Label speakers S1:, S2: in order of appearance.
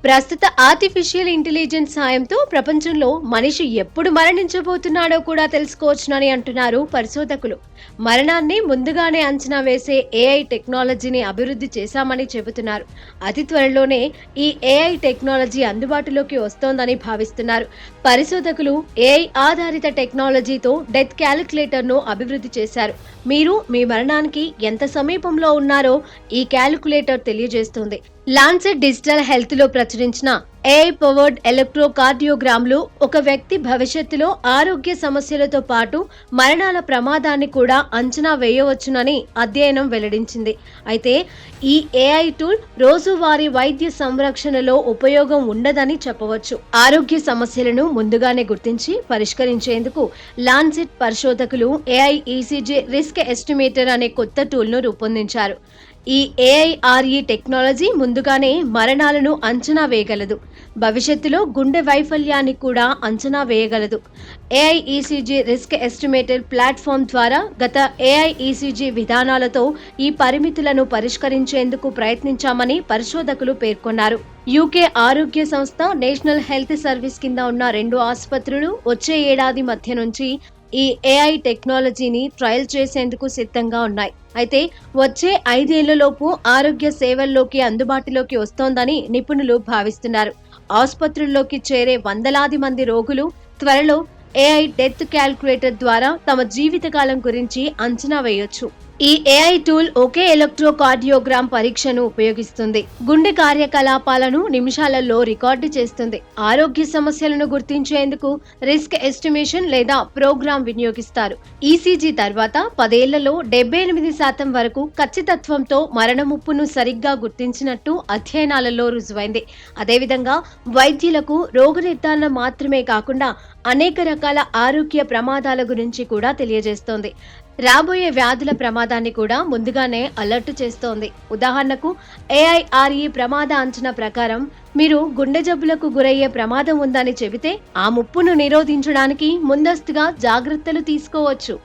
S1: ప్రస్తుత artificial intelligence సాయంతో ప్రపంచంలో మనిషి ఎప్పుడు మరణించబోతున్నాడో కూడా తెలుసుకోవచ్చునని అంటున్నారు పరిశోధకులు. మరణాన్ని ముందుగానే అంచనా వేసే ఏఐ టెక్నాలజీని అభివృద్ధి చేశామని చెబుతున్నారు. అతి త్వరలోనే ఈ ఏఐ టెక్నాలజీ అందుబాటులోకి వస్తోందని భావిస్తున్నారు. పరిశోధకులు ఏఐ ఆధారిత టెక్నాలజీతో డెత్ క్యాలిక్యులేటర్ ను అభివృద్ధి చేశారు. మీరు మీ మరణానికి ఎంత సమీపంలో ఉన్నారో ఈ క్యాలిక్యులేటర్ తెలియజేస్తుంది. లాన్సెట్ డిజిటల్ హెల్త్ లో ప్రచురించిన ఏఐ పవర్డ్ ఎలక్ట్రోకార్డియోగ్రామ్లు ఒక వ్యక్తి భవిష్యత్తులో ఆరోగ్య సమస్యలతో పాటు మరణాల ప్రమాదాన్ని కూడా అంచనా వేయవచ్చునని అధ్యయనం వెల్లడించింది. అయితే ఈ ఏఐ టూల్ రోజువారీ వైద్య సంరక్షణలో ఉపయోగం ఉండదని చెప్పవచ్చు. ఆరోగ్య సమస్యలను ముందుగానే గుర్తించి పరిష్కరించేందుకు లాన్సెట్ పరిశోధకులు ఏఐ ఈసీజీ రిస్క్ ఎస్టిమేటర్ అనే కొత్త టూల్ ను రూపొందించారు. ఈ ఏఐఆర్ఈ టెక్నాలజీ ముందుగానే మరణాలను అంచనా వేయగలదు. భవిష్యత్తులో గుండె వైఫల్యాన్ని కూడా అంచనా వేయగలదు. AI ECG risk estimator platform ద్వారా గత ఏఐ ఈసీజీ విధానాలతో ఈ పరిమితులను పరిష్కరించేందుకు ప్రయత్నించామని పరిశోధకులు పేర్కొన్నారు. యూకే ఆరోగ్య సంస్థ, నేషనల్ హెల్త్ సర్వీస్ కింద ఉన్న 2 ఆసుపత్రులు వచ్చే ఏడాది మధ్య నుంచి ఈ ఏఐ టెక్నాలజీని ట్రయల్ చేసేందుకు సిద్ధంగా ఉన్నాయి. అయితే వచ్చే 5 ఏళ్లలోపు ఆరోగ్య సేవల్లోకి అందుబాటులోకి వస్తోందని నిపుణులు భావిస్తున్నారు. ఆసుపత్రుల్లోకి చేరే వందలాది మంది రోగులు త్వరలో ఏఐ డెత్ క్యాలిక్యులేటర్ ద్వారా తమ జీవితకాలం గురించి అంచనా వేయొచ్చు. ఈ ఏఐ టూల్ ఒకే ఎలక్ట్రోకార్డియోగ్రామ్ పరీక్షను ఉపయోగిస్తుంది. గుండె కార్యకలాపాలను నిమిషాలలో రికార్డు చేస్తుంది. ఆరోగ్య సమస్యలను గుర్తించేందుకు రిస్క్ ఎస్టిమేషన్ లేదా ప్రోగ్రామ్ వినియోగిస్తారు. ఈసీజీ తర్వాత 10 ఏళ్లలో 78% వరకు ఖచ్చితత్వంతో మరణ ముప్పును సరిగ్గా గుర్తించినట్టు అధ్యయనాలలో రుజువైంది. అదేవిధంగా వైద్యులకు రోగ నిర్ధారణ మాత్రమే కాకుండా అనేక రకాల ఆరోగ్య ప్రమాదాల గురించి కూడా తెలియజేస్తోంది. రాబోయే వ్యాధుల ప్రమాదాన్ని కూడా ముందుగానే అలర్ట్ చేస్తోంది. ఉదాహరణకు ఏఐఆర్ఈ ప్రమాద అంచనా ప్రకారం మీరు గుండె జబ్బులకు గురయ్యే ప్రమాదం ఉందని చెబితే ఆ ముప్పును నిరోధించడానికి ముందస్తుగా జాగ్రత్తలు తీసుకోవచ్చు.